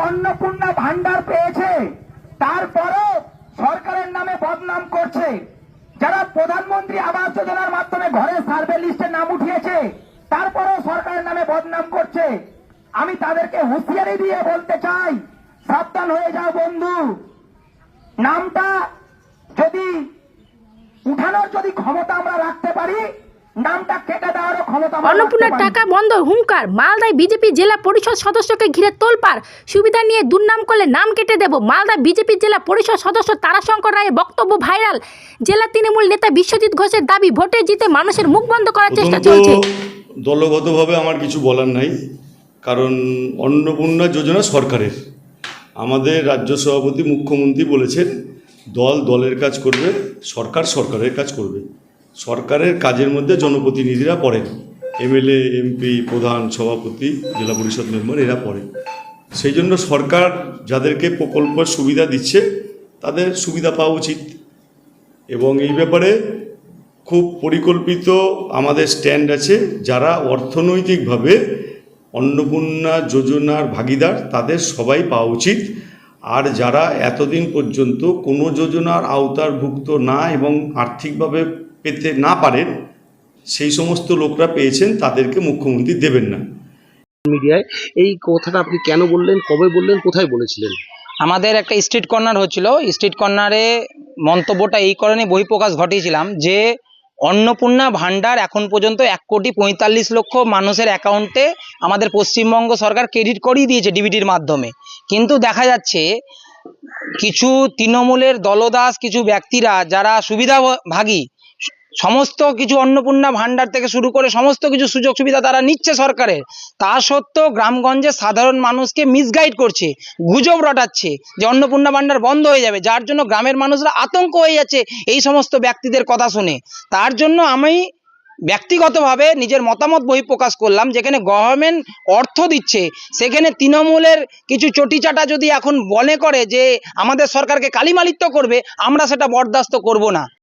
অন্নপূর্ণা ভান্ডার পেয়েছে তারপরও সরকারের নামে বদনাম করছে। যারা প্রধানমন্ত্রী আবাস যোজনার মাধ্যমে ঘরের সার্ভে লিস্টে নাম উঠিয়েছে তারপরও সরকারের নামে বদনাম করছে। আমি তাদেরকে হুঁশিয়ারি দিয়ে বলতে চাই, সাবধান হয়ে যাও বন্ধু। নামটা যদি উঠানোর ক্ষমতা আমরা রাখতে পারি, নামটা কেটে দেওয়ারও ক্ষমতা। অন্নপূর্ণার টাকা বন্ধ হুঙ্কার, মালদায় বিজেপি জেলা পরিষদ সদস্যকে ঘিরে তোলপাড়। সুবিধা নিয়ে দুর্নাম করলে নাম কেটে দেব। মালদা বিজেপি জেলা পরিষদ সদস্য তারাশঙ্কর রায়ের বক্তব্য ভাইরাল। জেলা তৃণমূল নেতা বিশ্বজিৎ ঘোষের দাবি, ভোটে জিতে মানুষের মুখ বন্ধ করার চেষ্টা চলছে। দলগতভাবে আমার কিছু বলার নাই, কারণ অন্নপূর্ণা যোজনা সরকারের। আমাদের রাজ্য সভাপতি মুখ্যমন্ত্রী বলেছেন দল দলের কাজ করবে, সরকার সরকারের কাজ করবে। সরকারের কাজের মধ্যে জনপ্রতিনিধিরা পড়েন, এমএলএ, এমপি, প্রধান, সভাপতি, জেলা পরিষদ মেম্বার এরা পড়ে। সেই জন্য সরকার যাদেরকে প্রকল্পের সুবিধা দিচ্ছে তাদের সুবিধা পাওয়া উচিত, এবং এই ব্যাপারে খুব পরিকল্পিত আমাদের স্ট্যান্ড আছে। যারা অর্থনৈতিকভাবে অন্নপূর্ণা যোজনার ভাগিদার তাদের সবাই পাওয়া উচিত, আর যারা এতদিন পর্যন্ত কোনো যোজনার আওতারভুক্ত না এবং আর্থিকভাবে পেতে না পারেন সেই সমস্ত লোকরা পেয়েছেন, তাদেরকে মুখ্যমন্ত্রী দেবেন না। মিডিয়ায় এই কথাটা আপনি কেন বললেন, কবে বললেন, কোথায় বলেছিলেন? আমাদের একটা স্ট্রিট কর্নার হচ্ছিল, স্ট্রিট কর্নারে মন্তব্যটা এই কারণে বহিঃপ্রকাশ ঘটিয়েছিলাম যে অন্নপূর্ণা ভান্ডার এখন পর্যন্ত 1,45,00,000 মানুষের অ্যাকাউন্টে আমাদের পশ্চিমবঙ্গ সরকার ক্রেডিট করিয়ে দিয়েছে ডিবিটির মাধ্যমে। কিন্তু দেখা যাচ্ছে কিছু তৃণমূলের দলদাস কিছু ব্যক্তিরা যারা সুবিধাভাগী, সমস্ত কিছু অন্নপূর্ণা ভান্ডার থেকে শুরু করে সমস্ত কিছু সুযোগ সুবিধা তারা নিচ্ছে সরকারের, তা সত্ত্বেও গ্রামগঞ্জে সাধারণ মানুষকে মিসগাইড করছে, গুজব রটাচ্ছে যে অন্নপূর্ণা ভান্ডার বন্ধ হয়ে যাবে, যার জন্য গ্রামের মানুষরা আতঙ্ক হয়ে যাচ্ছে এই সমস্ত ব্যক্তিদের কথা শুনে। তার জন্য আমি ব্যক্তিগতভাবে নিজের মতামত বহিঃপ্রকাশ করলাম, যেখানে গভর্নমেন্ট অর্থ দিচ্ছে সেখানে তৃণমূলের কিছু চটিচাটা যদি এখন মনে করে যে আমাদের সরকারকে কালিমালিত্য করবে, আমরা সেটা বরদাস্ত করব না।